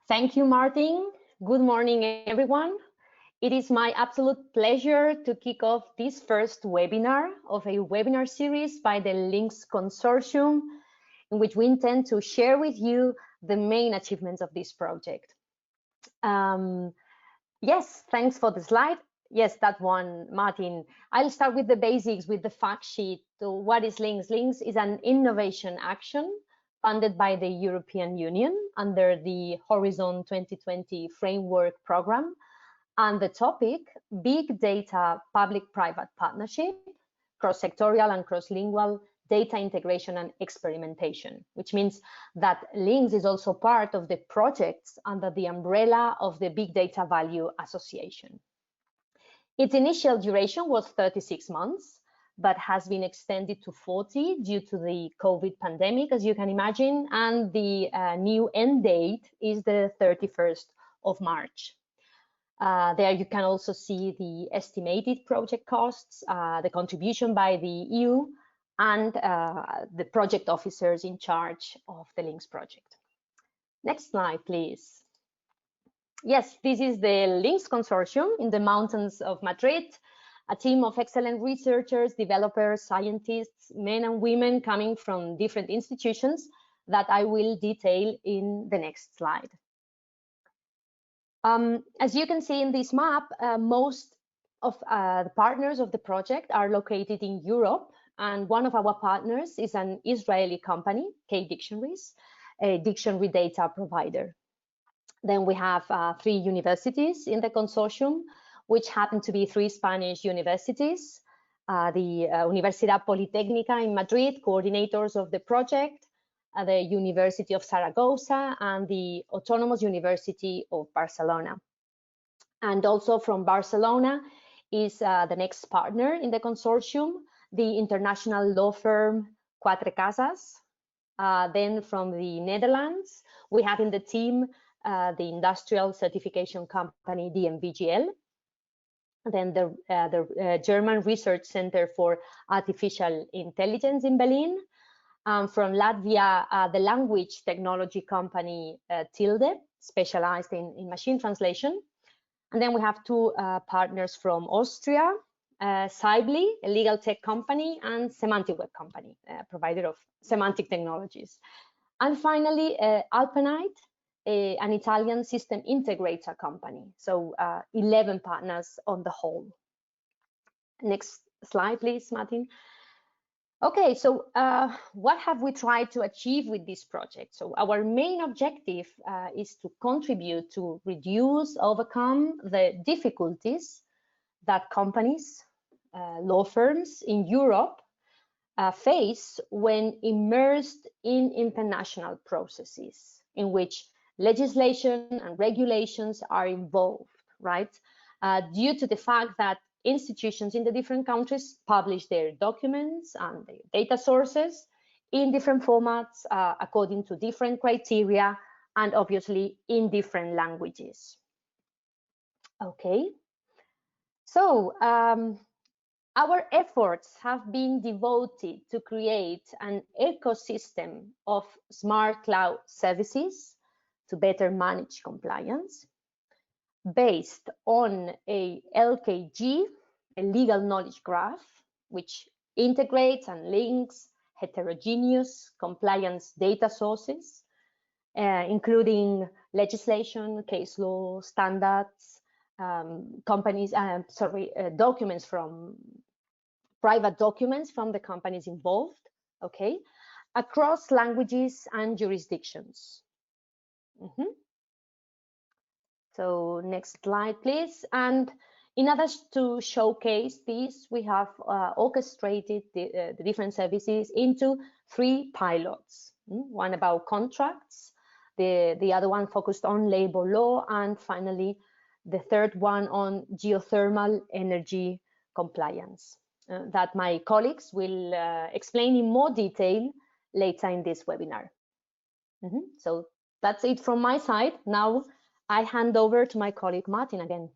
Thank you, Martin. Good morning, everyone. It is my absolute pleasure to kick off this first webinar of a webinar series by the Lynx Consortium, in which we intend to share with you the main achievements of this project. Yes, thanks for the slide. Yes, that one, Martin. I'll start with the basics, with the fact sheet. So what is Lynx? Lynx is an innovation action funded by the European Union under the Horizon 2020 Framework Program. And the topic, Big Data Public-Private Partnership, Cross-Sectorial and Cross-Lingual Data Integration and Experimentation, which means that Lynx is also part of the projects under the umbrella of the Big Data Value Association. Its initial duration was 36 months, but has been extended to 40 due to the COVID pandemic, as you can imagine, and the new end date is the 31st of March. There you can also see the estimated project costs, the contribution by the EU, and the project officers in charge of the Lynx project. Next slide, please. Yes, this is the Lynx Consortium in the mountains of Madrid, a team of excellent researchers, developers, scientists, men and women coming from different institutions that I will detail in the next slide. As you can see in this map, most of the partners of the project are located in Europe, and one of our partners is an Israeli company, K Dictionaries, a dictionary data provider. Then we have 3 universities in the consortium, which happen to be 3 Spanish universities, the Universidad Politécnica in Madrid, coordinators of the project, the University of Zaragoza, and the Autonomous University of Barcelona. And also from Barcelona is the next partner in the consortium, the international law firm Quatre Casas. Then from the Netherlands, we have in the team the industrial certification company DMVGL. Then the German Research Center for Artificial Intelligence in Berlin. From Latvia, the language technology company Tilde, specialized in machine translation. And then we have 2 partners from Austria, Cybly, a legal tech company, and Semantic Web company, provider of semantic technologies. And finally, Alpenite, an Italian system integrator company. So 11 partners on the whole. Next slide, please, Martin. Okay, so what have we tried to achieve with this project? So our main objective is to contribute to reduce, overcome the difficulties that companies, law firms in Europe face when immersed in international processes in which legislation and regulations are involved, right? Due to the fact that institutions in the different countries publish their documents and their data sources in different formats according to different criteria and obviously in different languages. Okay, so our efforts have been devoted to create an ecosystem of smart cloud services to better manage compliance, based on a LKG, a legal knowledge graph, which integrates and links heterogeneous compliance data sources, including legislation, case law, standards, documents from private documents from the companies involved, okay, across languages and jurisdictions. So next slide, please. And in order to showcase this, we have orchestrated the different services into 3 pilots. One about contracts, the other one focused on labor law, and finally, the third one on geothermal energy compliance that my colleagues will explain in more detail later in this webinar. So that's it from my side. Now I hand over to my colleague Martin again.